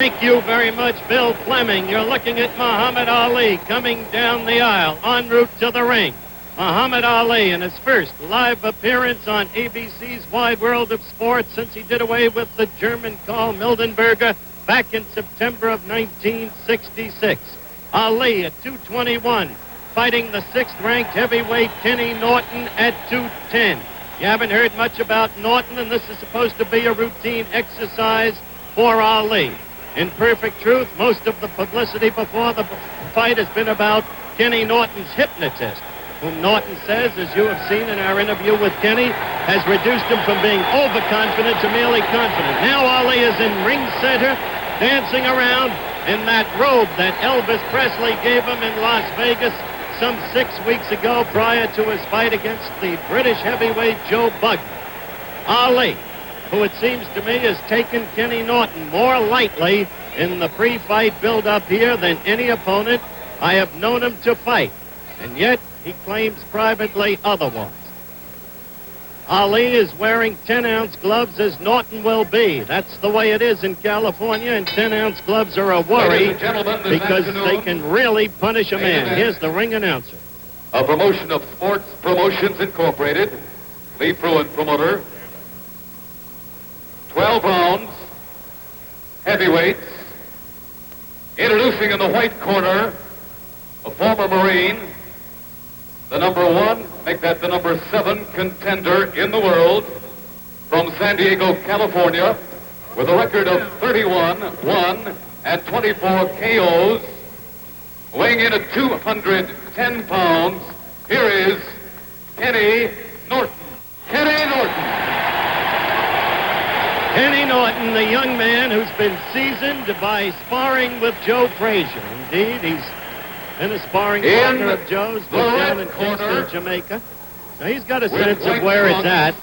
Thank you very much, Bill Fleming. You're looking at Muhammad Ali coming down the aisle en route to the ring. Muhammad Ali in his first live appearance on ABC's Wide World of Sports since he did away with the German Karl Mildenberger back in September of 1966. Ali at 221, fighting the 6th-ranked heavyweight Kenny Norton at 210. You haven't heard much about Norton, and this is supposed to be a routine exercise for Ali. In perfect truth, most of the publicity before the fight has been about Kenny Norton's hypnotist, whom Norton says, as you have seen in our interview with Kenny, has reduced him from being overconfident to merely confident. Now Ali is in ring center, dancing around in that robe that Elvis Presley gave him in Las Vegas some 6 weeks ago prior to his fight against the British heavyweight Joe Bugner. Ali, who it seems to me has taken Kenny Norton more lightly in the pre-fight build-up here than any opponent I have known him to fight. And yet, he claims privately otherwise. Ali is wearing 10-ounce gloves as Norton will be. That's the way it is in California, and 10-ounce gloves are a worry because they can really punish a man. Here's the ring announcer. A promotion of Sports Promotions Incorporated, Lee Fruin promoter. 12 rounds, heavyweights. Introducing in the white corner, a former Marine, the number 1, make that the number 7 contender in the world, from San Diego, California, with a record of 31-1 and 24 KOs, weighing in at 210 pounds. Here is Kenny Norton. Kenny Norton. Kenny Norton, the young man who's been seasoned by sparring with Joe Frazier. Indeed, he's been a sparring partner of Joe's down in Kingston, Jamaica. So he's got a sense of where it's at.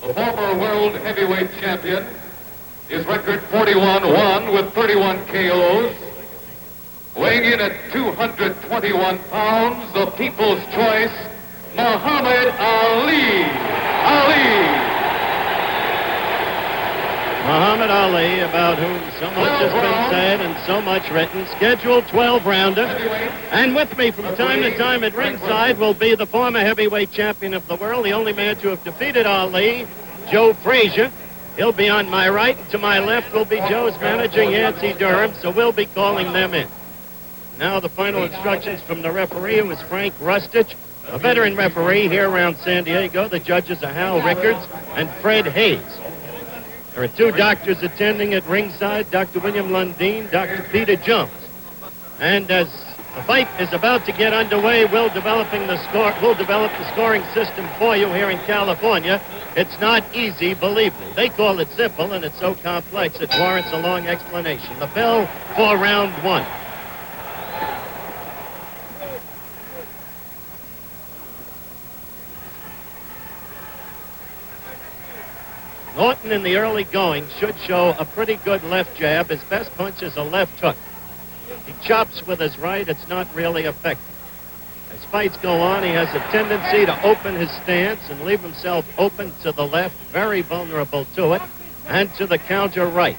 The former world heavyweight champion, his record 41-1 with 31 KOs. Weighing in at 221 pounds, the people's choice, Muhammad Ali. Ali. Muhammad Ali, about whom so much has been said and so much written, scheduled 12-rounder. And with me from time to time at ringside will be the former heavyweight champion of the world, the only man to have defeated Ali, Joe Frazier. He'll be on my right, and to my left will be Joe's manager, Yancey Durham, so we'll be calling them in. Now the final instructions from the referee, who is Frank Rustich, a veteran referee here around San Diego. The judges are Hal Rickards and Fred Hayes. There are 2 doctors attending at ringside, Dr. William Lundeen, Dr. Peter Jones. And as the fight is about to get underway, we'll develop the scoring system for you here in California. It's not easy, believe me. They call it simple, and it's so complex it warrants a long explanation. The bell for round 1. Norton in the early going should show a pretty good left jab. His best punch is a left hook. He chops with his right. It's not really effective. As fights go on, he has a tendency to open his stance and leave himself open to the left, very vulnerable to it, and to the counter right.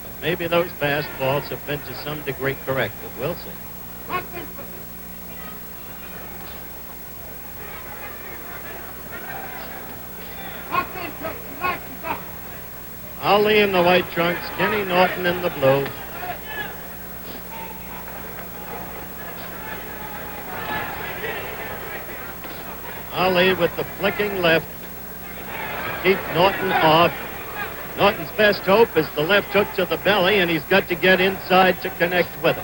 But maybe those fastballs have been to some degree corrected. We'll see. Ali in the white trunks, Kenny Norton in the blue. Ali with the flicking left to keep Norton off. Norton's best hope is the left hook to the belly, and he's got to get inside to connect with it.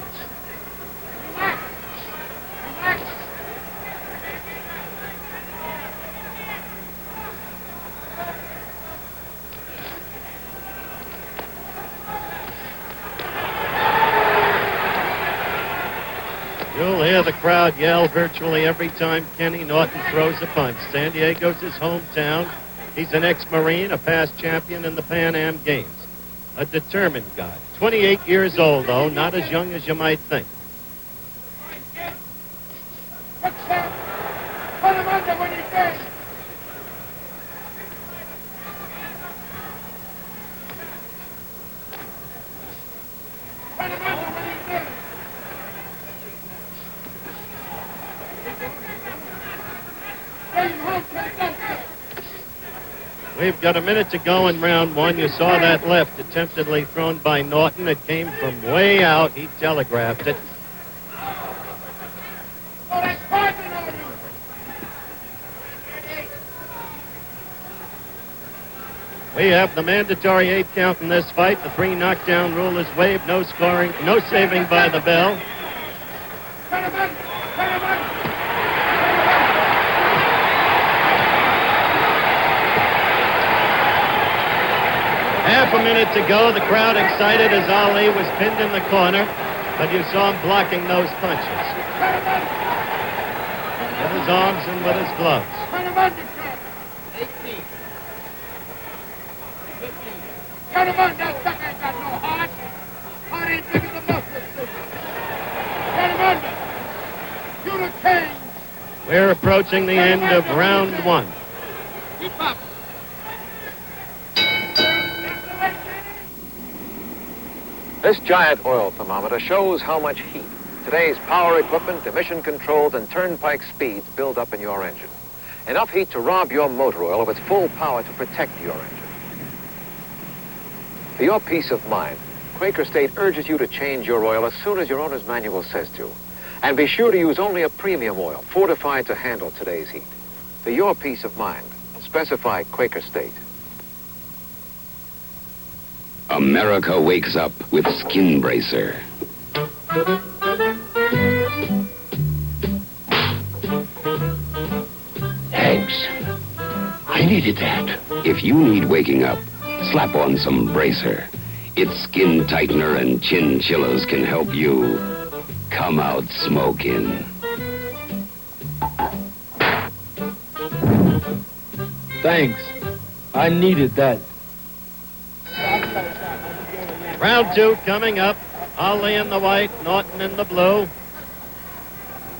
You'll hear the crowd yell virtually every time Kenny Norton throws a punch. San Diego's his hometown. He's an ex-Marine, a past champion in the Pan Am Games. A determined guy. 28 years old, though, not as young as you might think. Put him under when he's dead. We've got a minute to go in round one. You saw that left attemptedly thrown by Norton. It came from way out. He telegraphed it. We have the mandatory 8 count in this fight. The 3 knockdown rule is waived. No scoring, no saving by the bell. Half a minute to go. The crowd excited as Ali was pinned in the corner, but you saw him blocking those punches with his arms and with his gloves. 18. 15. Turn him on. That sucker ain't got no heart. Heart ain't big as a mustard seed. Turn him under. Shoot a cane. We're approaching the end of round one. Keep up. This giant oil thermometer shows how much heat today's power equipment, emission controls, and turnpike speeds build up in your engine. Enough heat to rob your motor oil of its full power to protect your engine. For your peace of mind, Quaker State urges you to change your oil as soon as your owner's manual says to. And be sure to use only a premium oil, fortified to handle today's heat. For your peace of mind, specify Quaker State. America wakes up with Skin Bracer. Thanks. I needed that. If you need waking up, slap on some Bracer. Its skin tightener and chin chillers can help you come out smoking. Thanks. I needed that. Round two coming up. Ali in the white, Norton in the blue.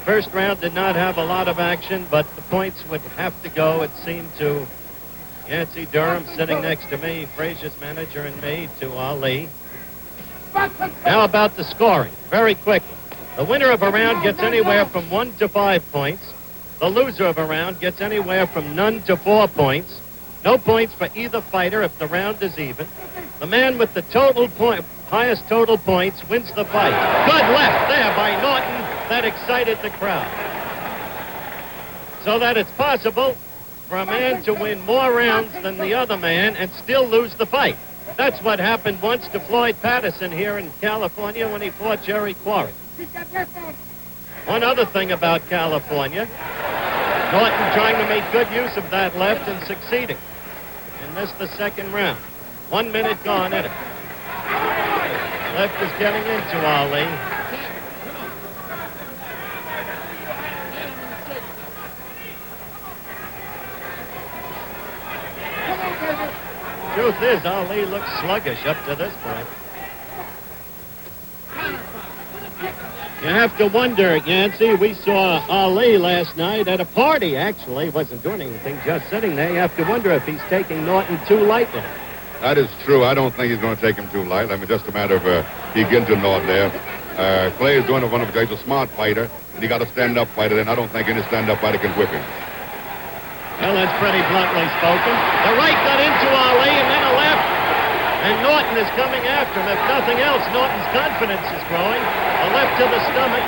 First round did not have a lot of action, but the points would have to go, it seemed, to Yancey Durham sitting next to me, Frazier's manager, and me, to Ali. Now about the scoring, very quickly. The winner of a round gets anywhere from 1 to 5 points. The loser of a round gets anywhere from none to 4 points. No points for either fighter if the round is even. The man with the highest total points wins the fight. Good left there by Norton. That excited the crowd. So that it's possible for a man to win more rounds than the other man and still lose the fight. That's what happened once to Floyd Patterson here in California when he fought Jerry Quarry. One other thing about California, Norton trying to make good use of that left and succeeding. And missed the second round. 1 minute gone in it. Left is getting into Ali. Truth is, Ali looks sluggish up to this point. You have to wonder, Yancey, we saw Ali last night at a party, actually. Wasn't doing anything, just sitting there. You have to wonder if he's taking Norton too lightly. That is true. I don't think he's going to take him too light. I mean, just a matter of he gets in Norton there. Clay is doing it one of the guys, a smart fighter, and he got a stand-up fighter, and I don't think any stand-up fighter can whip him. Well, that's pretty bluntly spoken. The right got into Ali and then a left. And Norton is coming after him. If nothing else, Norton's confidence is growing. A left to the stomach.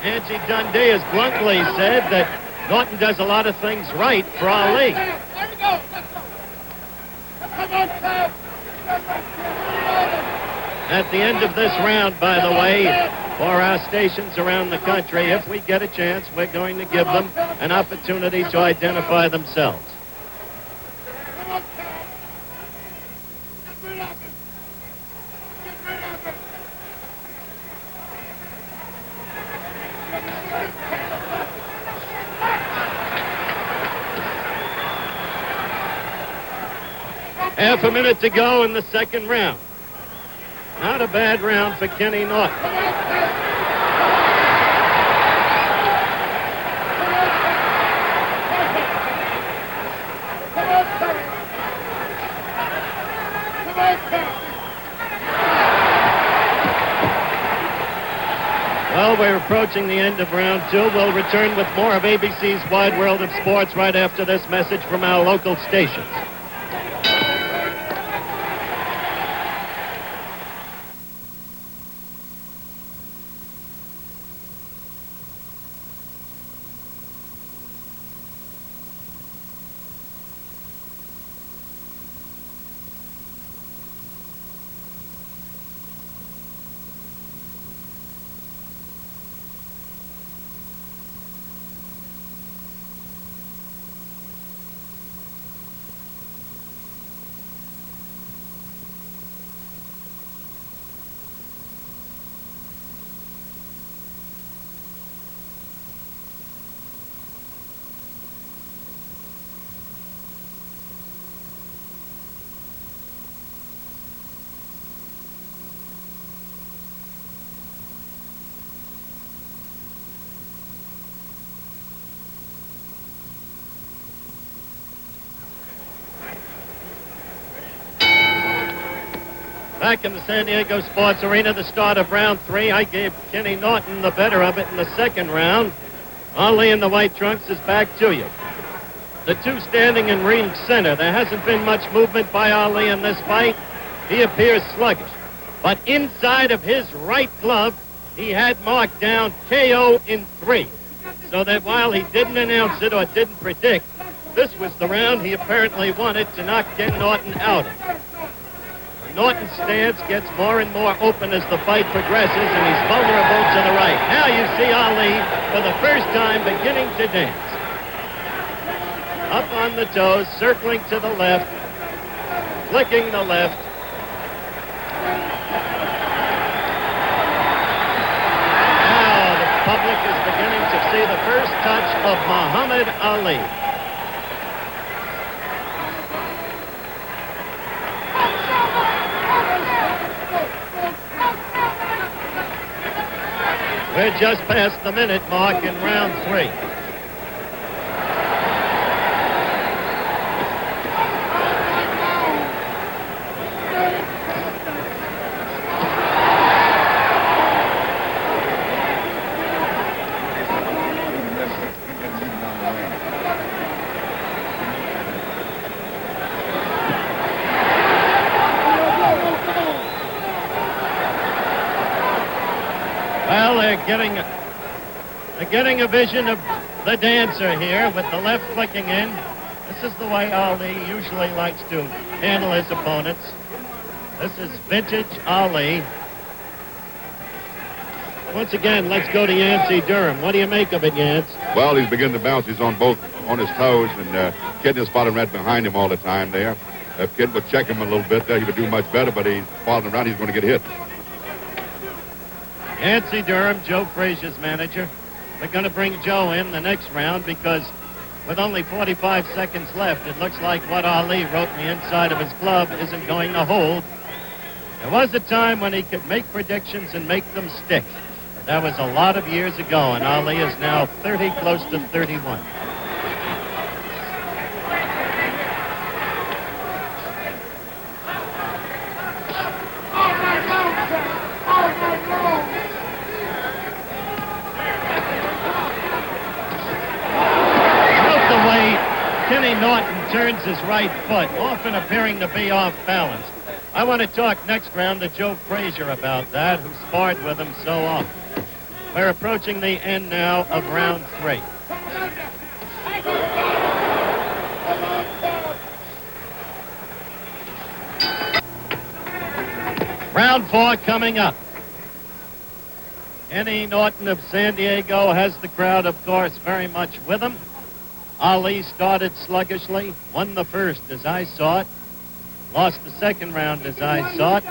Nancy Dundee has bluntly said that Norton does a lot of things right for Ali. At the end of this round, by the way, for our stations around the country, if we get a chance, we're going to give them an opportunity to identify themselves. Half a minute to go in the second round. Not a bad round for Kenny Norton. we're approaching the end of round 2. We'll return with more of ABC's Wide World of Sports right after this message from our local stations. Back in the San Diego Sports Arena, the start of round 3. I gave Kenny Norton the better of it in the second round. Ali in the white trunks is back to you. The two standing in ring center. There hasn't been much movement by Ali in this fight. He appears sluggish. But inside of his right glove, he had marked down KO in 3. So that while he didn't announce it or didn't predict, this was the round he apparently wanted to knock Ken Norton out of. Norton's stance gets more and more open as the fight progresses, and he's vulnerable to the right. Now you see Ali, for the first time, beginning to dance. Up on the toes, circling to the left, flicking the left. Now the public is beginning to see the first touch of Muhammad Ali. We're just past the minute mark in round 3. Well, they're getting a vision of the dancer here with the left flicking in. This is the way Ali usually likes to handle his opponents. This is vintage Ali. Once again, let's go to Yancey Durham. What do you make of it, Yance? Well, he's beginning to bounce. He's on his toes, and Kid is following right behind him all the time there. If Kid would check him a little bit there, he would do much better, but he's following around. He's going to get hit. Yancey Durham, Joe Frazier's manager. They're going to bring Joe in the next round because with only 45 seconds left, it looks like what Ali wrote in the inside of his glove isn't going to hold. There was a time when he could make predictions and make them stick. But that was a lot of years ago, and Ali is now 30, close to 31. Kenny Norton turns his right foot, often appearing to be off balance. I want to talk next round to Joe Frazier about that, who sparred with him so often. We're approaching the end now of round 3. Round 4 coming up. Kenny Norton of San Diego has the crowd, of course, very much with him. Ali started sluggishly, won the first as I saw it, lost the second round as I saw it,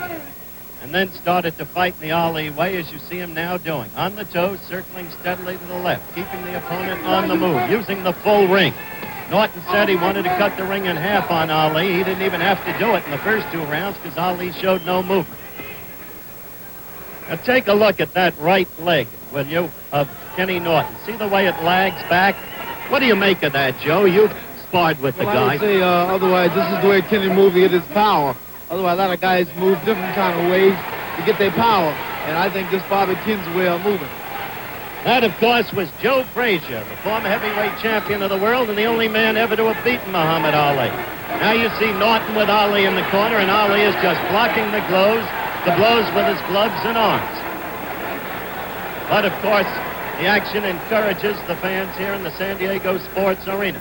and then started to fight in the Ali way as you see him now doing. On the toes, circling steadily to the left, keeping the opponent on the move, using the full ring. Norton said he wanted to cut the ring in half on Ali. He didn't even have to do it in the first 2 rounds because Ali showed no movement. Now take a look at that right leg, will you, of Kenny Norton. See the way it lags back? What do you make of that, Joe? You've sparred with the guy. I would say otherwise this is the way Kenny moves to get his power. Otherwise, a lot of guys move different kind of ways to get their power. And I think this is Bobby Ken's way of moving. That, of course, was Joe Frazier, the former heavyweight champion of the world and the only man ever to have beaten Muhammad Ali. Now you see Norton with Ali in the corner, and Ali is just blocking the blows with his gloves and arms. But, of course, the action encourages the fans here in the San Diego Sports Arena.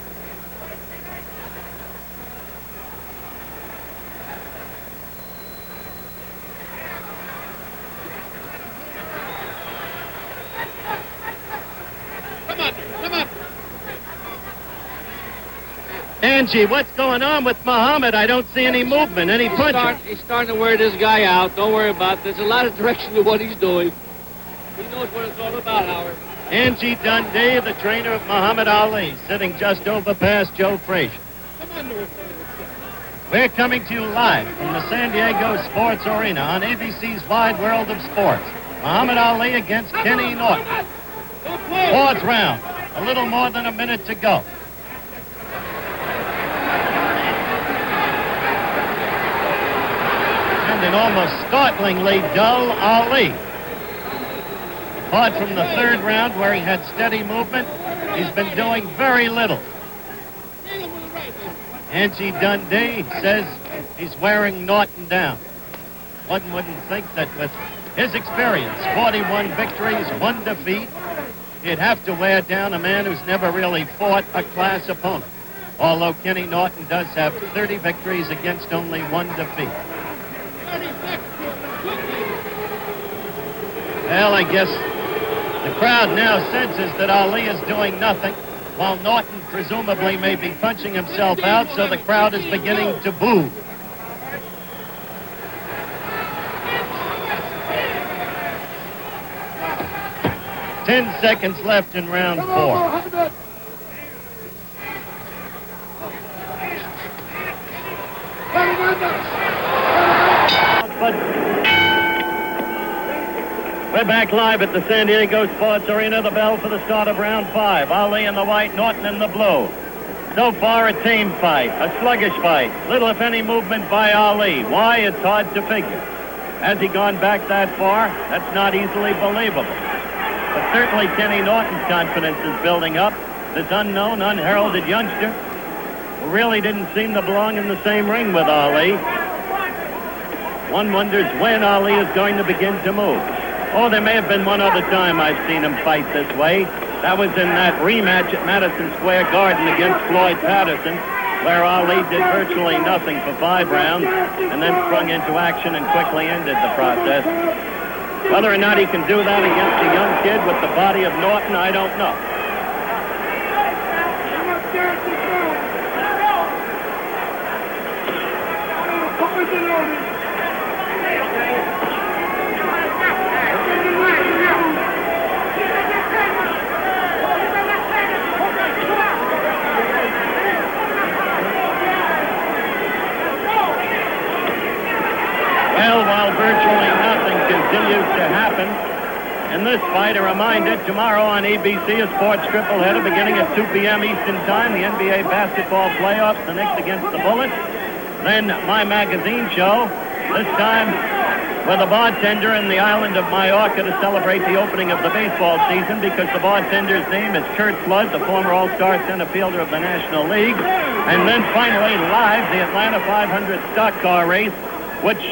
Angie, what's going on with Muhammad? I don't see any movement, any punches. He's starting to wear this guy out. Don't worry about it. There's a lot of direction to what he's doing. He knows what it's all about, Howard. Angie Dundee, the trainer of Muhammad Ali, sitting just over past Joe Frazier. We're coming to you live from the San Diego Sports Arena on ABC's Wide World of Sports. Muhammad Ali against Kenny Norton. Fourth round, a little more than a minute to go. And an almost startlingly dull Ali. Apart from the third round where he had steady movement, he's been doing very little. Angie Dundee says he's wearing Norton down. One wouldn't think that with his experience, 41 victories, 1 defeat, he'd have to wear down a man who's never really fought a class opponent. Although Kenny Norton does have 30 victories against only 1 defeat. Well, I guess the crowd now senses that Ali is doing nothing, while Norton presumably may be punching himself out, so the crowd is beginning to boo. Ten seconds left in round 4. But we're back live at the San Diego Sports Arena. The bell for the start of round 5. Ali in the white, Norton in the blue. So far, a tame fight, a sluggish fight. Little, if any, movement by Ali. Why? It's hard to figure. Has he gone back that far? That's not easily believable. But certainly Kenny Norton's confidence is building up. This unknown, unheralded youngster who really didn't seem to belong in the same ring with Ali. One wonders when Ali is going to begin to move. Oh, there may have been one other time I've seen him fight this way. That was in that rematch at Madison Square Garden against Floyd Patterson, where Ali did virtually nothing for 5 rounds and then sprung into action and quickly ended the process. Whether or not he can do that against a young kid with the body of Norton, I don't know. Well, while virtually nothing continues to happen in this fight, a reminder, tomorrow on ABC, a sports triple header beginning at 2 p.m. Eastern Time, the NBA basketball playoffs, the Knicks against the Bullets. Then my magazine show, this time with a bartender in the island of Mallorca to celebrate the opening of the baseball season, because the bartender's name is Kurt Flood, the former All-Star center fielder of the National League. And then finally, live, the Atlanta 500 stock car race, which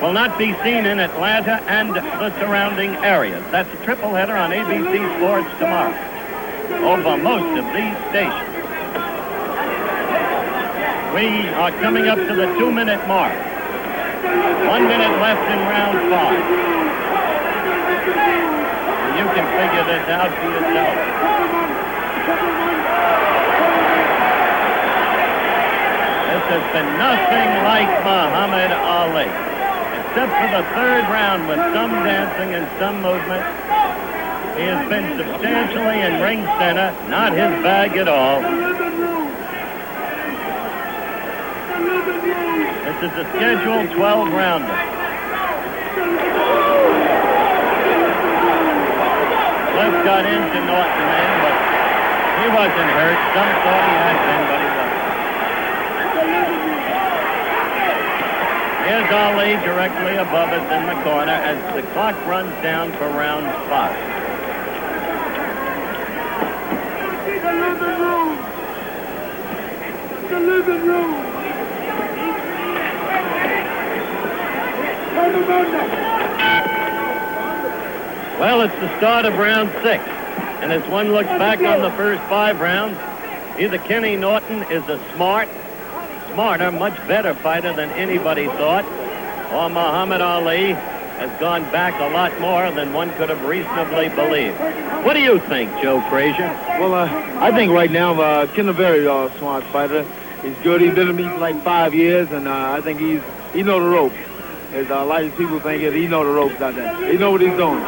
will not be seen in Atlanta and the surrounding areas. That's a triple header on ABC Sports tomorrow over most of these stations. We are coming up to the 2-minute mark. 1 minute left in round 5. You can figure this out for yourself. This has been nothing like Muhammad Ali. Except for the third round with some dancing and some movement. He has been substantially in ring center, not his bag at all. This is a scheduled 12-rounder. Cliff got into Norton then, but he wasn't hurt. Some thought he had been, but he wasn't. Here's Ali directly above us in the corner as the clock runs down for round 5. The living room. Turn them under. Well, it's the start of round 6. And as one looks back on the first 5 rounds, either Kenny Norton is a smarter, much better fighter than anybody thought, or Muhammad Ali has gone back a lot more than one could have reasonably believed. What do you think, Joe Frazier? Well, I think right now Ken a very smart fighter. He's good. He's been in me for like 5 years, and I think he know the ropes. As a lot of people think he know the ropes out there. He know what he's doing.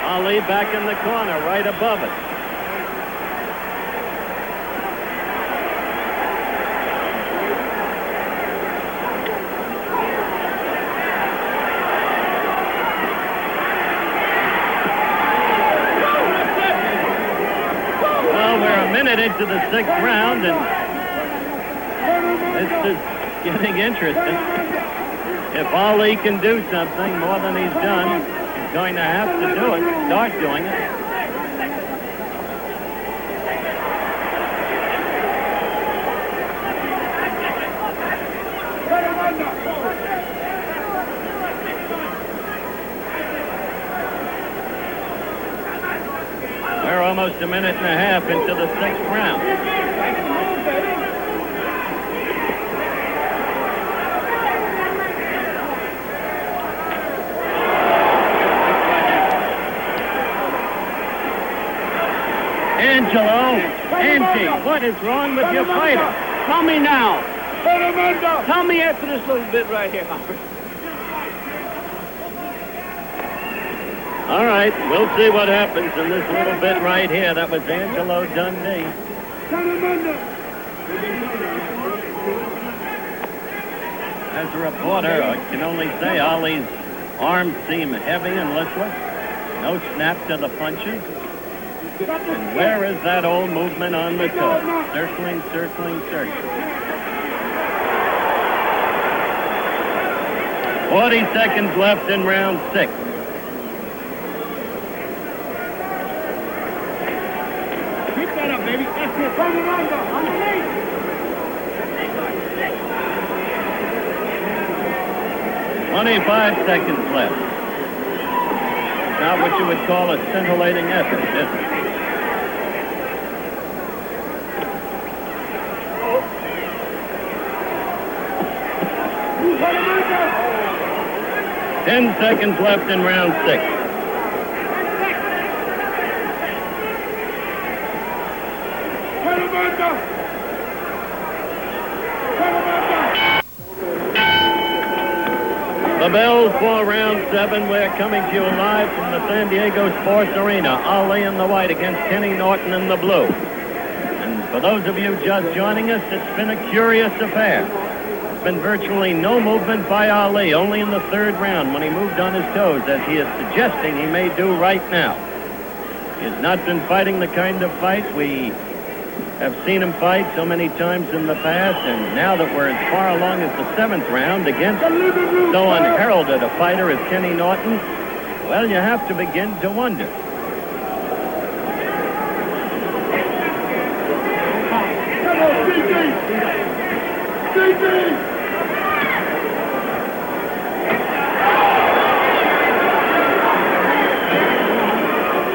Ali back in the corner, right above it. Well, we're a minute into the 6th round, and this is getting interesting. If Ali can do something more than he's done, going to have to do it, start doing it. We're almost a minute and a half into the 6th round. Angelo, Angie, what is wrong with your fighter? Tell me now. Turn them under. Tell me after this little bit right here, Hopper. All right, we'll see what happens in this little bit right here. That was Angelo Dundee. Turn them under. As a reporter, I can only say Ali's arms seem heavy and listless. No snap to the punches. And where is that old movement on the toe? Circling, circling, circling. 40 seconds left in round 6. Keep that up, baby. That's it. Turn them under. Underneath. 25 seconds left. Not what you would call a scintillating effort, is it? Turn them under. 10 seconds left in round 6. Turn them under. Turn them under. The bells for round 7. We're coming to you live from the San Diego Sports Arena. Ali in the white against Kenny Norton in the blue. And for those of you just joining us, it's been a curious affair. There's been virtually no movement by Ali, only in the 3rd round when he moved on his toes, as he is suggesting he may do right now. He has not been fighting the kind of fight we have seen him fight so many times in the past, and now that we're as far along as the 7th round against so unheralded a fighter as Kenny Norton, well, you have to begin to wonder. Come on, CJ. CJ.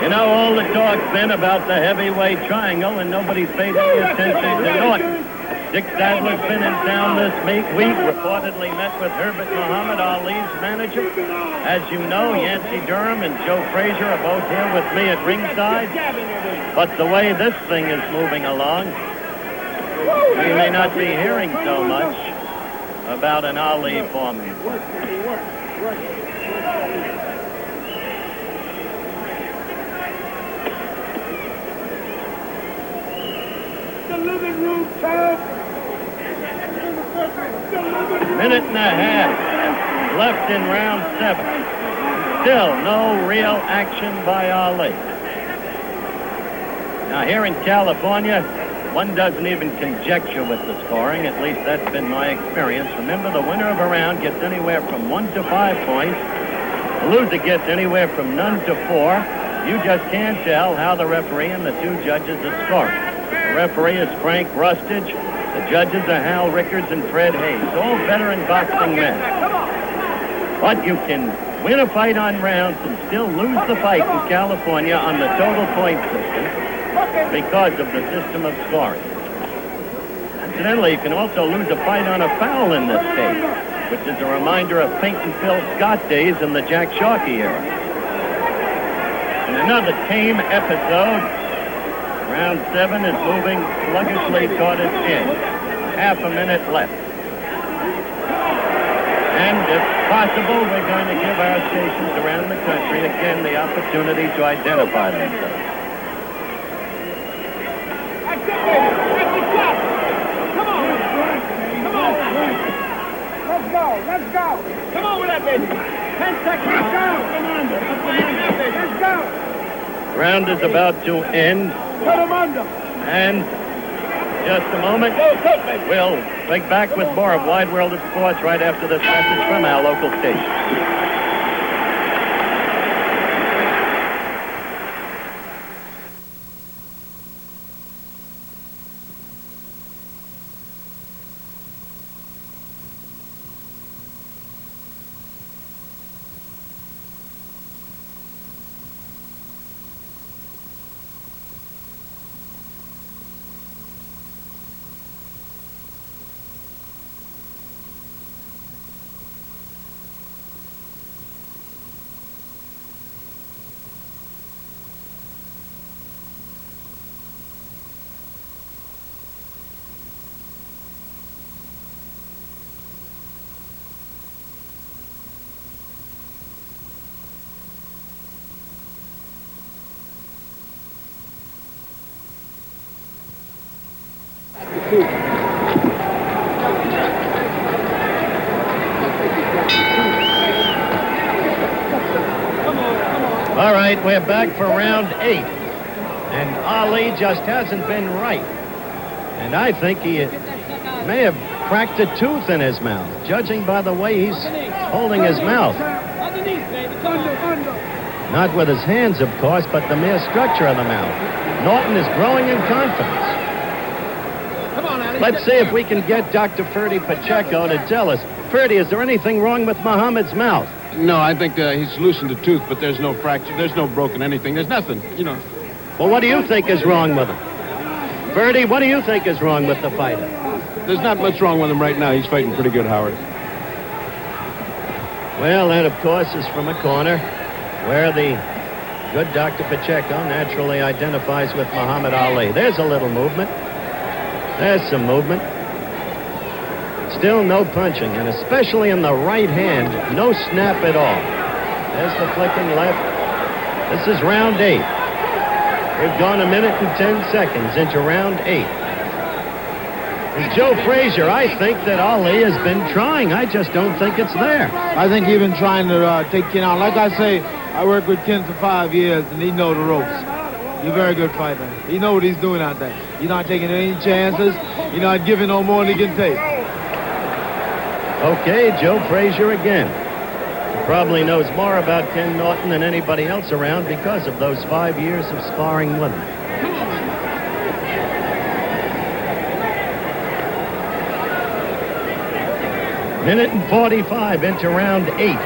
You know, all the talk's been about the heavyweight triangle, and nobody's paid any attention to Norton. Dick Sadler's been in town this week, reportedly met with Herbert Muhammad Ali's manager. As you know, Yancey Durham and Joe Frazier are both here with me at ringside. But the way this thing is moving along, we may not be hearing so much about an Ali forming. Living room, Tom. Minute and a half left in round 7. Still no real action by Ali. Now here in California, one doesn't even conjecture with the scoring. At least that's been my experience. Remember, the winner of a round gets anywhere from 1 to 5 points. The loser gets anywhere from none to 4. You just can't tell how the referee and the two judges are scoring. The referee is Frank Rustage. The judges are Hal Rickards and Fred Hayes, all veteran boxing men. But you can win a fight on rounds and still lose the fight in California on the total point system because of the system of scoring. Incidentally, you can also lose a fight on a foul in this case, which is a reminder of Pink and Phil Scott days in the Jack Sharkey era. In another tame episode, round 7 is moving sluggishly toward its end. Half a minute left. And if possible, we're going to give our stations around the country again the opportunity to identify themselves. Let's go. Come on with that, baby. 10 seconds. Let's go. Come on. Let's go. Round is about to end. Put him under. And just a moment, we'll be back with more of Wide World of Sports right after this message from our local station. All right, we're back for round 8. And Ali just hasn't been right. And I think he may have cracked a tooth in his mouth, judging by the way he's holding his mouth. Not with his hands, of course, but the mere structure of the mouth. Norton is growing in confidence. Let's see if we can get Dr. Ferdy Pacheco to tell us. Ferdy, is there anything wrong with Muhammad's mouth? No, I think he's loosened a tooth, but there's no fracture. There's no broken anything. There's nothing, you know. Well, what do you think is wrong with him? Ferdy, what do you think is wrong with the fighter? There's not much wrong with him right now. He's fighting pretty good, Howard. Well, that, of course, is from a corner where the good Dr. Pacheco naturally identifies with Muhammad Ali. There's a little movement. There's some movement. Still no punching, and especially in the right hand, no snap at all. There's the flicking left. This is round 8. We've gone 1 minute and 10 seconds into round 8. And Joe Frazier, I think that Ali has been trying. I just don't think it's there. I think he's been trying to take Ken out. Like I say, I worked with Ken for 5 years, and he knows the ropes. He's a very good fighter. He knows what he's doing out there. He's not taking any chances. He's not giving no more than he can take. Okay, Joe Frazier again. He probably knows more about Ken Norton than anybody else around because of those 5 years of sparring with him. Minute and 45 into round 8.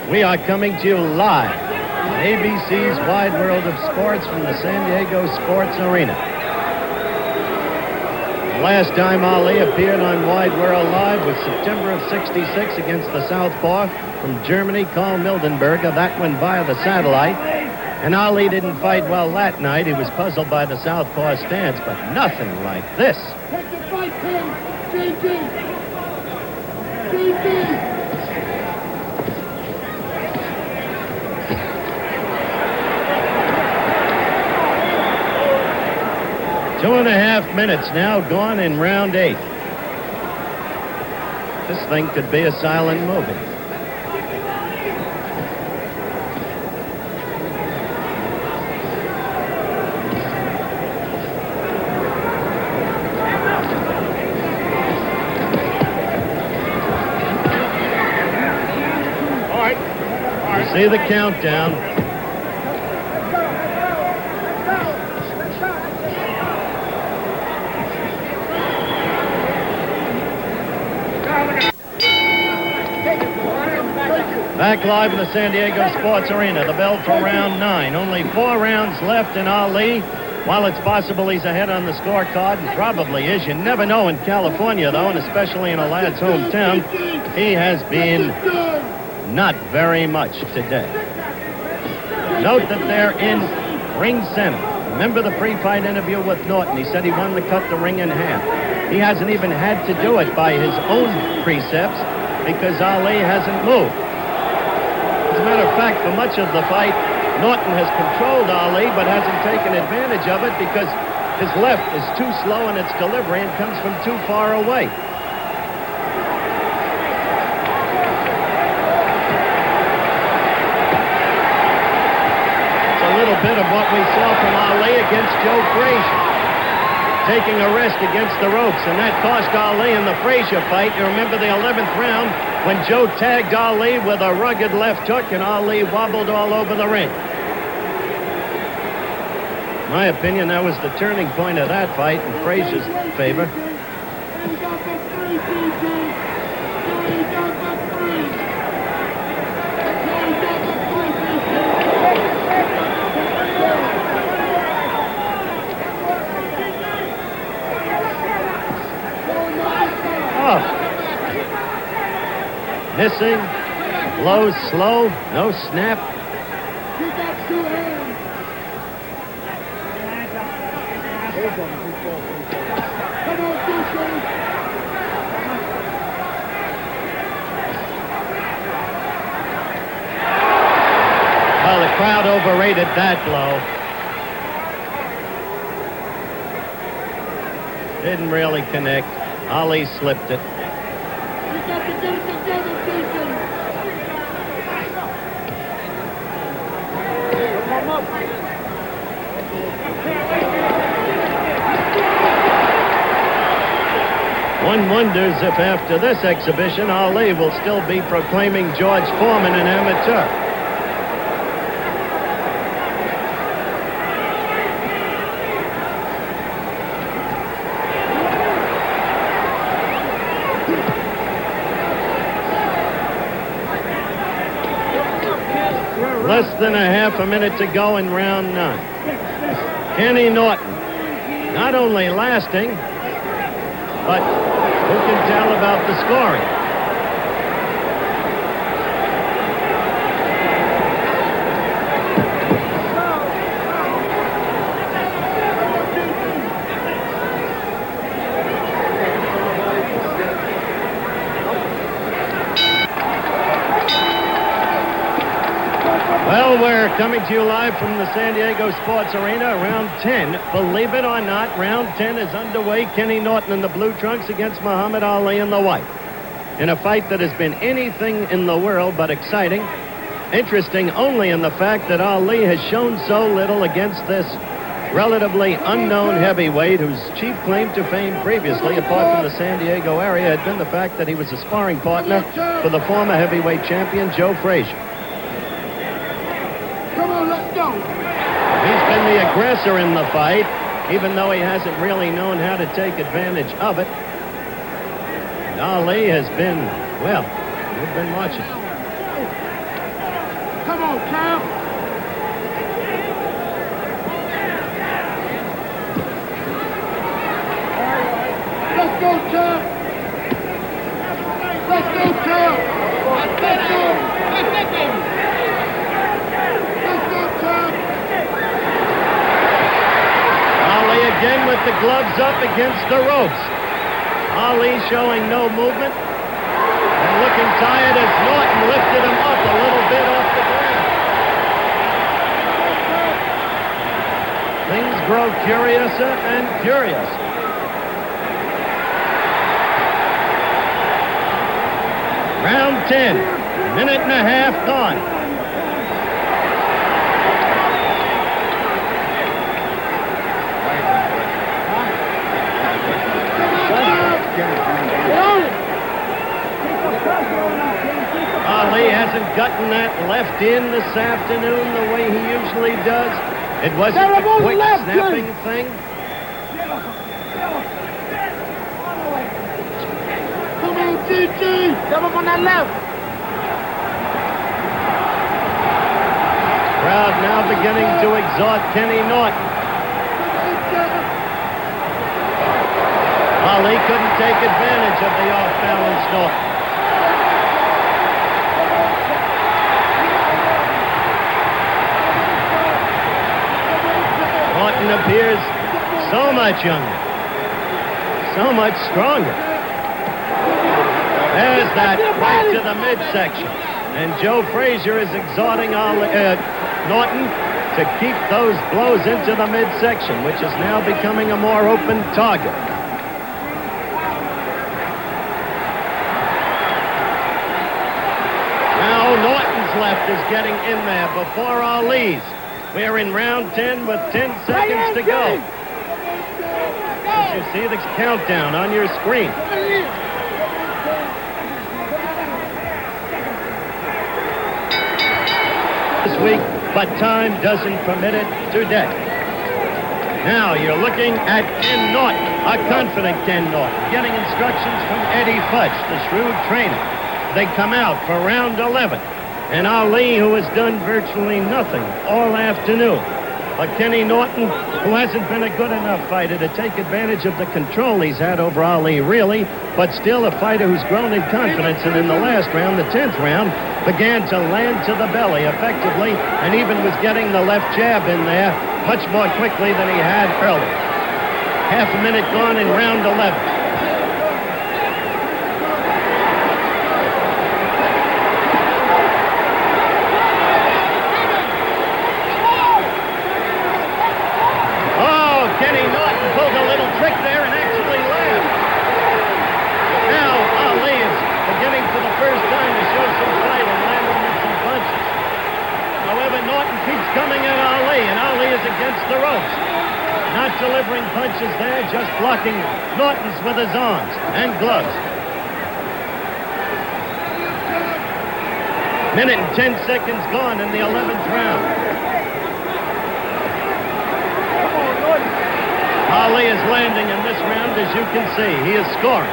We are coming to you live on ABC's Wide World of Sports from the San Diego Sports Arena. Last time Ali appeared on Wide World Live was September of '66 against the Southpaw from Germany, Carl Mildenberger. That went via the satellite. And Ali didn't fight well that night. He was puzzled by the Southpaw stance, but nothing like this. Take the fight, Ken. GG. 2.5 minutes now gone in round 8. This thing could be a silent movie. see the countdown. Back live in the San Diego Sports Arena. The bell for round 9. Only 4 rounds left in Ali. While it's possible he's ahead on the scorecard, and probably is, you never know in California, though, and especially in a lad's hometown, he has been not very much today. Note that they're in ring center. Remember the pre-fight interview with Norton. He said he wanted to cut the ring in half. He hasn't even had to do it by his own precepts because Ali hasn't moved. As a matter of fact, for much of the fight, Norton has controlled Ali but hasn't taken advantage of it because his left is too slow in its delivery and comes from too far away. It's a little bit of what we saw from Ali against Joe Frazier. Taking a rest against the ropes, and that cost Ali in the Frazier fight. You remember the 11th round when Joe tagged Ali with a rugged left hook and Ali wobbled all over the ring. In my opinion, that was the turning point of that fight in Frazier's favor. Missing, blows slow, no snap. Well, the crowd overrated that blow. Didn't really connect. Ali slipped it. One wonders if after this exhibition, Ali will still be proclaiming George Foreman an amateur. Less than a half a minute to go in round 9. Kenny Norton, not only lasting, but who can tell about the scoring? Well, we're coming to you live from the San Diego Sports Arena, round 10. Believe it or not, round 10 is underway. Kenny Norton in the blue trunks against Muhammad Ali in the white. In a fight that has been anything in the world but exciting. Interesting only in the fact that Ali has shown so little against this relatively unknown heavyweight whose chief claim to fame previously, apart from the San Diego area, had been the fact that he was a sparring partner for the former heavyweight champion, Joe Frazier. He's been the aggressor in the fight, even though he hasn't really known how to take advantage of it. And Ali has been, well, we've been watching. Come on, champ. Let's go, champ. Let's go, champ. Let's go. Let's go. Ali again with the gloves up against the ropes. Ali showing no movement and looking tired as Norton lifted him up a little bit off the ground. Things grow curiouser and curiouser. Round 10, minute and a half gone. Ali hasn't gotten that left in this afternoon the way he usually does. It wasn't a quick snapping thing. Come on, GG! Come on that left! Crowd now beginning to exhort Kenny Norton. Ali couldn't take advantage of the off-balance Norton. Norton appears so much younger, so much stronger. There's that right to the midsection. And Joe Frazier is exhorting Norton to keep those blows into the midsection, which is now becoming a more open target. Now Norton's left is getting in there before Ali's. We're in round 10 with 10 seconds to go. As you see the countdown on your screen. This week, but time doesn't permit it today. Now you're looking at Ken Norton, a confident Ken Norton, getting instructions from Eddie Fudge, the shrewd trainer. They come out for round 11. And Ali, who has done virtually nothing all afternoon. But Kenny Norton, who hasn't been a good enough fighter to take advantage of the control he's had over Ali, really, but still a fighter who's grown in confidence. And in the last round, the 10th round, began to land to the belly effectively and even was getting the left jab in there much more quickly than he had earlier. Half a minute gone in round 11. Kenny Norton pulled a little trick there and actually laughed. Now Ali is beginning for the first time to show some fight and landing with some punches. However, Norton keeps coming at Ali, and Ali is against the ropes. Not delivering punches there, just blocking Norton's with his arms and gloves. Minute and 10 seconds gone in the 11th round. Ali is landing in this round, as you can see. He is scoring.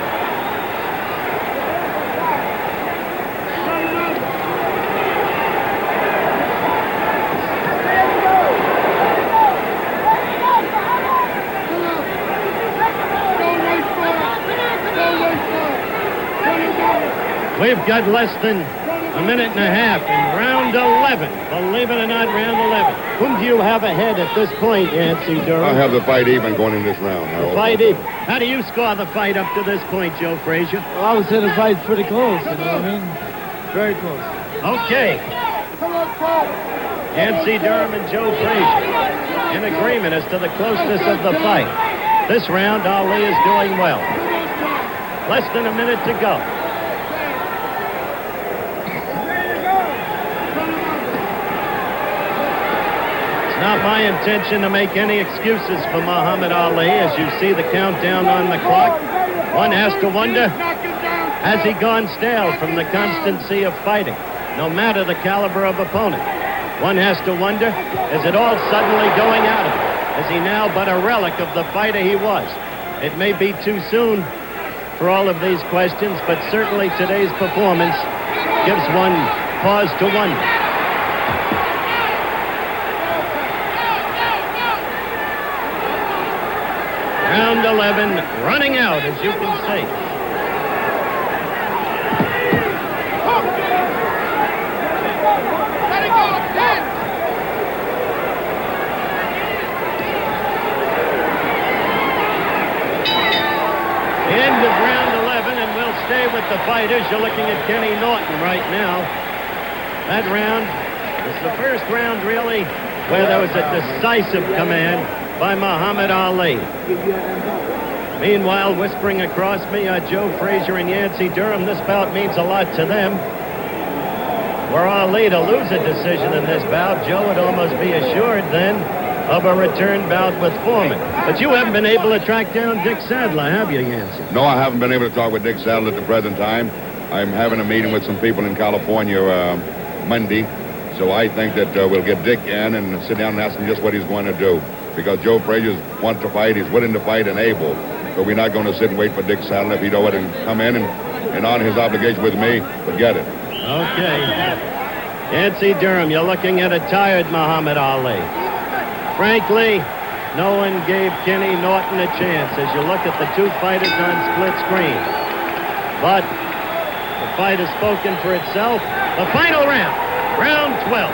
We've got less than a minute and a half in round 11. Believe it or not, round 11. Whom do you have ahead at this point, Yancey Durham? I have the fight even going in this round. The fight even. How do you score the fight up to this point, Joe Frazier? Well, I would say the fight's pretty close, you know what I mean? Very close. Okay. Yancey Durham and Joe Frazier in agreement as to the closeness of the fight. This round, Ali is doing well. Less than a minute to go. Not my intention to make any excuses for Muhammad Ali. As you see the countdown on the clock, one has to wonder, has he gone stale from the constancy of fighting, no matter the caliber of opponent? One has to wonder, is it all suddenly going out of him? Is he now but a relic of the fighter he was? It may be too soon for all of these questions, but certainly today's performance gives one pause to wonder. Round 11 running out, as you can see. End of round 11, and we'll stay with the fighters. You're looking at Kenny Norton right now. That round was the first round, really, where there was a decisive command by Muhammad Ali. Meanwhile, whispering across me are Joe Frazier and Yancey Durham. This bout means a lot to them. Were Ali to lose a decision in this bout, Joe would almost be assured then of a return bout with Foreman. But you haven't been able to track down Dick Sadler, have you, Yancey? No, I haven't been able to talk with Dick Sadler at the present time. I'm having a meeting with some people in California Monday. So I think that we'll get Dick in and sit down and ask him just what he's going to do. Because Joe Frazier wants to fight, he's willing to fight and able. So we're not going to sit and wait for Dick Saddle. If he don't want to come in and honor his obligation with me, forget it. Okay. Yancy Durham, you're looking at a tired Muhammad Ali. Frankly, no one gave Kenny Norton a chance as you look at the two fighters on split screen. But the fight has spoken for itself. The final round, round 12.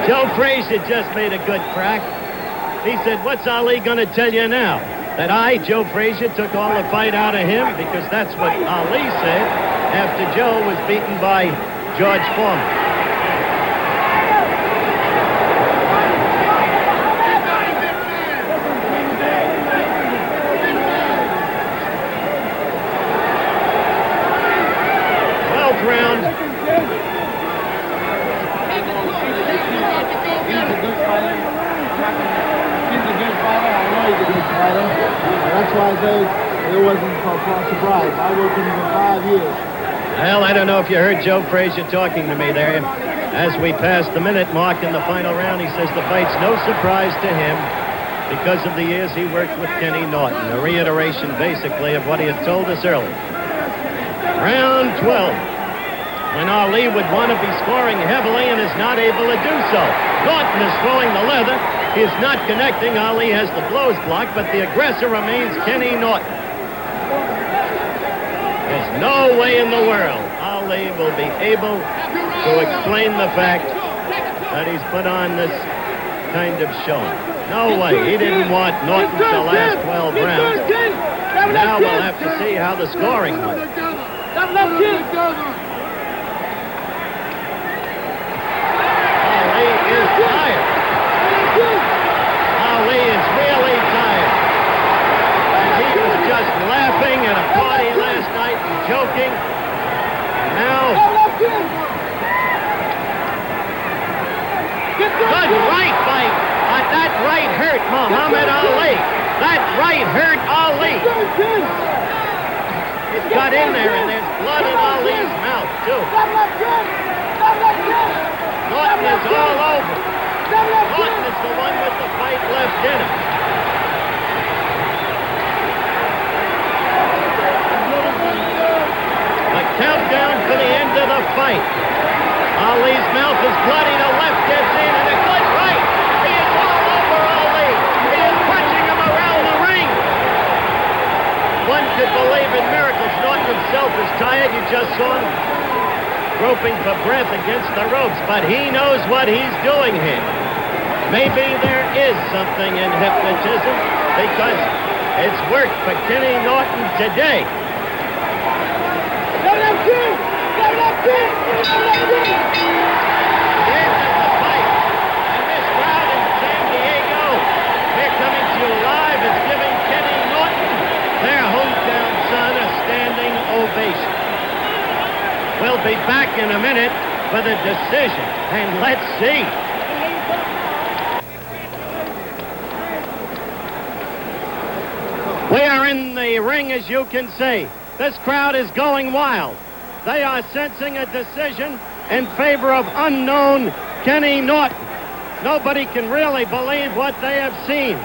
Joe Frazier just made a good crack. He said, what's Ali going to tell you now? That I, Joe Frazier, took all the fight out of him? Because that's what Ali said after Joe was beaten by George Foreman. Round. He's a good fighter. I know he's a good fighter. That's why I say it wasn't a surprise. I worked with him for 5 years. Well, I don't know if you heard Joe Frazier talking to me there. As we passed the minute mark in the final round, he says the fight's no surprise to him because of the years he worked with Kenny Norton. A reiteration, basically, of what he had told us earlier. Round 12. When Ali would want to be scoring heavily and is not able to do so. Norton is throwing the leather. He is not connecting. Ali has the blows blocked, but the aggressor remains Kenny Norton. There's no way in the world Ali will be able to explain the fact that he's put on this kind of showing. No way. He didn't want Norton to last 12 rounds. Now we'll have to see how the scoring went. Is tired. Ali is really tired. And he was just laughing at a party last night and joking. Now, good right fight. That right hurt Muhammad Ali. That right hurt Ali. It got in there and there's blood in Ali's mouth, too. Norton is all over. Norton is the one with the fight left in him. The countdown for the end of the fight. Ali's mouth is bloody. The left gets in and a good right. He is all over Ali. He is punching him around the ring. One could believe in miracles. Norton himself is tired. You just saw him groping for breath against the ropes, but he knows what he's doing here. Maybe there is something in hypnotism because it's worked for Kenny Norton today. The end of the fight, and this crowd in San Diego, they're coming to you live, is giving Kenny Norton, their hometown son, a standing ovation. We'll be back in a minute for the decision, and let's see. We are in the ring, as you can see. This crowd is going wild. They are sensing a decision in favor of unknown Kenny Norton. Nobody can really believe what they have seen.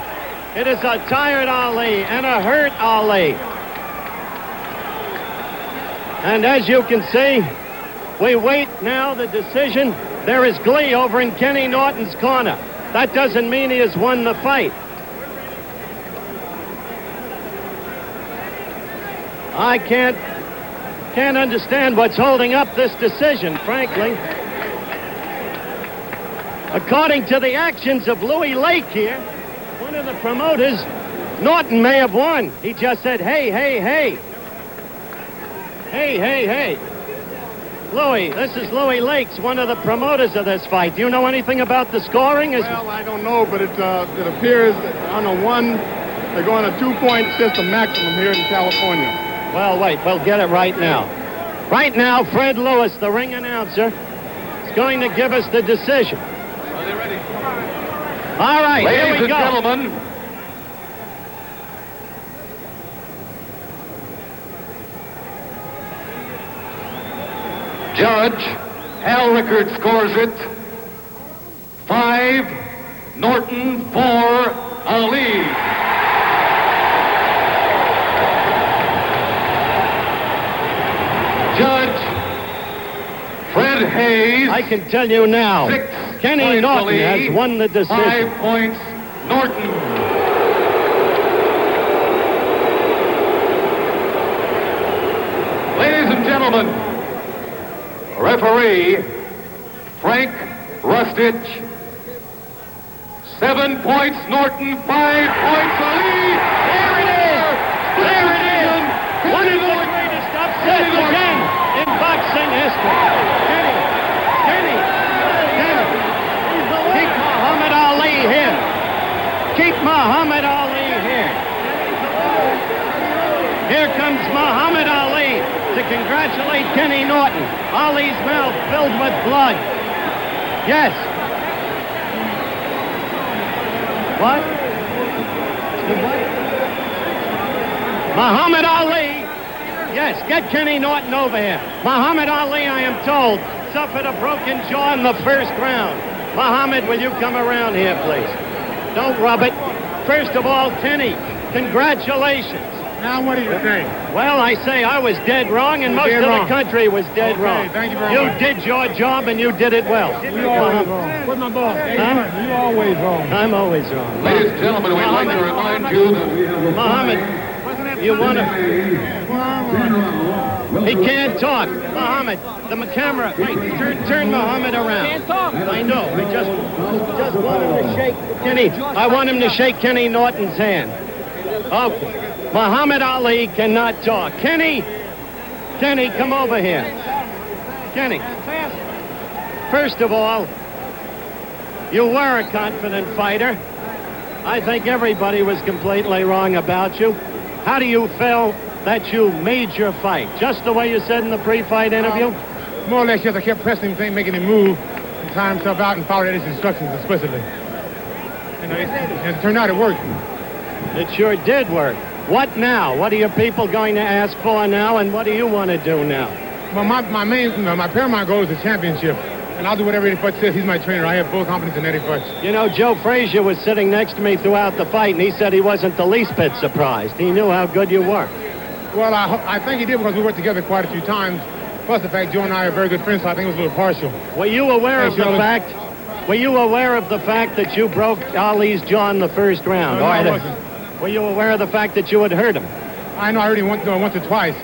It is a tired Ali and a hurt Ali. And as you can see, we wait now the decision. There is glee over in Kenny Norton's corner. That doesn't mean he has won the fight. I can't understand what's holding up this decision, frankly. According to the actions of Louis Lake here, one of the promoters, Norton may have won. He just said, hey, hey, hey. Hey, hey, hey. Louis, this is Louis Lakes, one of the promoters of this fight. Do you know anything about the scoring? Well, I don't know, but it appears on a one, they're going a 2-point system maximum here in California. Well, wait, we'll get it right now. Right now, Fred Lewis, the ring announcer, is going to give us the decision. Are they ready? All right, here Ladies we and go. gentlemen, Judge Hal Rickard scores it 5, Norton 4, Ali. Judge Fred Hayes. I can tell you now, 6 Kenny points Norton Ali, has won the decision. 5 points Norton. Ladies and gentlemen, referee Frank Rustich. 7 points Norton, 5 points Ali. There it is! There it is! One of the greatest upsets again in boxing history. Kenny. Keep Muhammad Ali here. Keep Muhammad Ali here. Here comes Muhammad Ali to congratulate Kenny Norton. Ali's mouth filled with blood. Yes. What? Muhammad Ali. Yes, get Kenny Norton over here. Muhammad Ali, I am told, suffered a broken jaw in the first round. Muhammad, will you come around here, please? Don't rub it. First of all, Kenny, congratulations. Now, what do you say? Well, I say I was dead wrong, and most of the country was dead wrong. Thank you very much. You did your job, and you did it well. You always wrong. What's my ball? Huh? You always wrong. I'm always wrong. Ladies and gentlemen, we'd like to remind you that we have a Muhammad, you want to... He can't talk. Muhammad, the camera. Wait, turn Muhammad around. He can't talk. I know. I just want him to shake Kenny. I want him to shake Kenny Norton's hand. Okay. Muhammad Ali cannot talk. Kenny, come over here. Kenny, first of all, you were a confident fighter. I think everybody was completely wrong about you. How do you feel that you made your fight? Just the way you said in the pre-fight interview? More or less, yes, I kept pressing him, making him move, and tie himself out and followed his instructions explicitly. And it turned out it worked. It sure did work. What now? What are your people going to ask for now, and what do you want to do now? Well, my paramount goal is the championship, and I'll do whatever Eddie Futch says. He's my trainer. I have full confidence in Eddie Futch. You know, Joe Frazier was sitting next to me throughout the fight, and he said he wasn't the least bit surprised. He knew how good you were. Well, I think he did because we worked together quite a few times. Plus the fact Joe and I are very good friends, so I think it was a little partial. Were you aware of the fact? Were you aware of the fact that you broke Ali's jaw in the first round? No, I wasn't. Were you aware of the fact that you had hurt him? I know I heard him once or twice,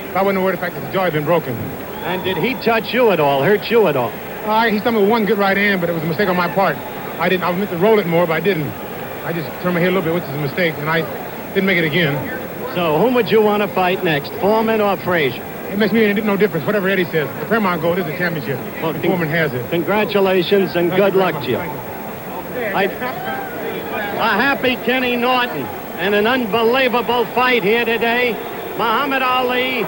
but I wasn't aware of the fact that his jaw had been broken. And did he touch you at all, hurt you at all? He stumbled with one good right hand, but it was a mistake on my part. I meant to roll it more, but I didn't. I just turned my head a little bit, which is a mistake, and I didn't make it again. So whom would you want to fight next, Foreman or Frazier? It makes me no difference, whatever Eddie says. The paramount goal is the championship. Well, the Foreman has it. Congratulations and good luck to you. A happy Kenny Norton and an unbelievable fight here today. Muhammad Ali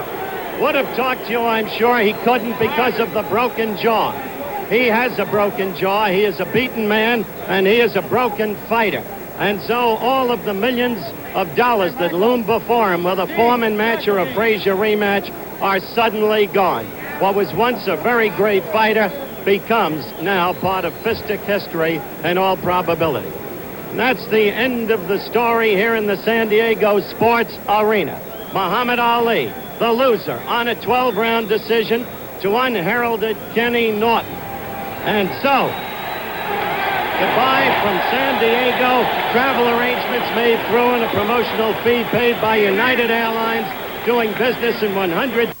would have talked to you, I'm sure. He couldn't because of the broken jaw. He has a broken jaw. He is a beaten man, and he is a broken fighter. And so all of the millions of dollars that loom before him with a Foreman match or a Frazier rematch are suddenly gone. What was once a very great fighter becomes now part of fistic history in all probability. And that's the end of the story here in the San Diego Sports Arena. Muhammad Ali, the loser, on a 12-round decision to unheralded Kenny Norton. And so, goodbye from San Diego. Travel arrangements made through and a promotional fee paid by United Airlines, doing business in 100...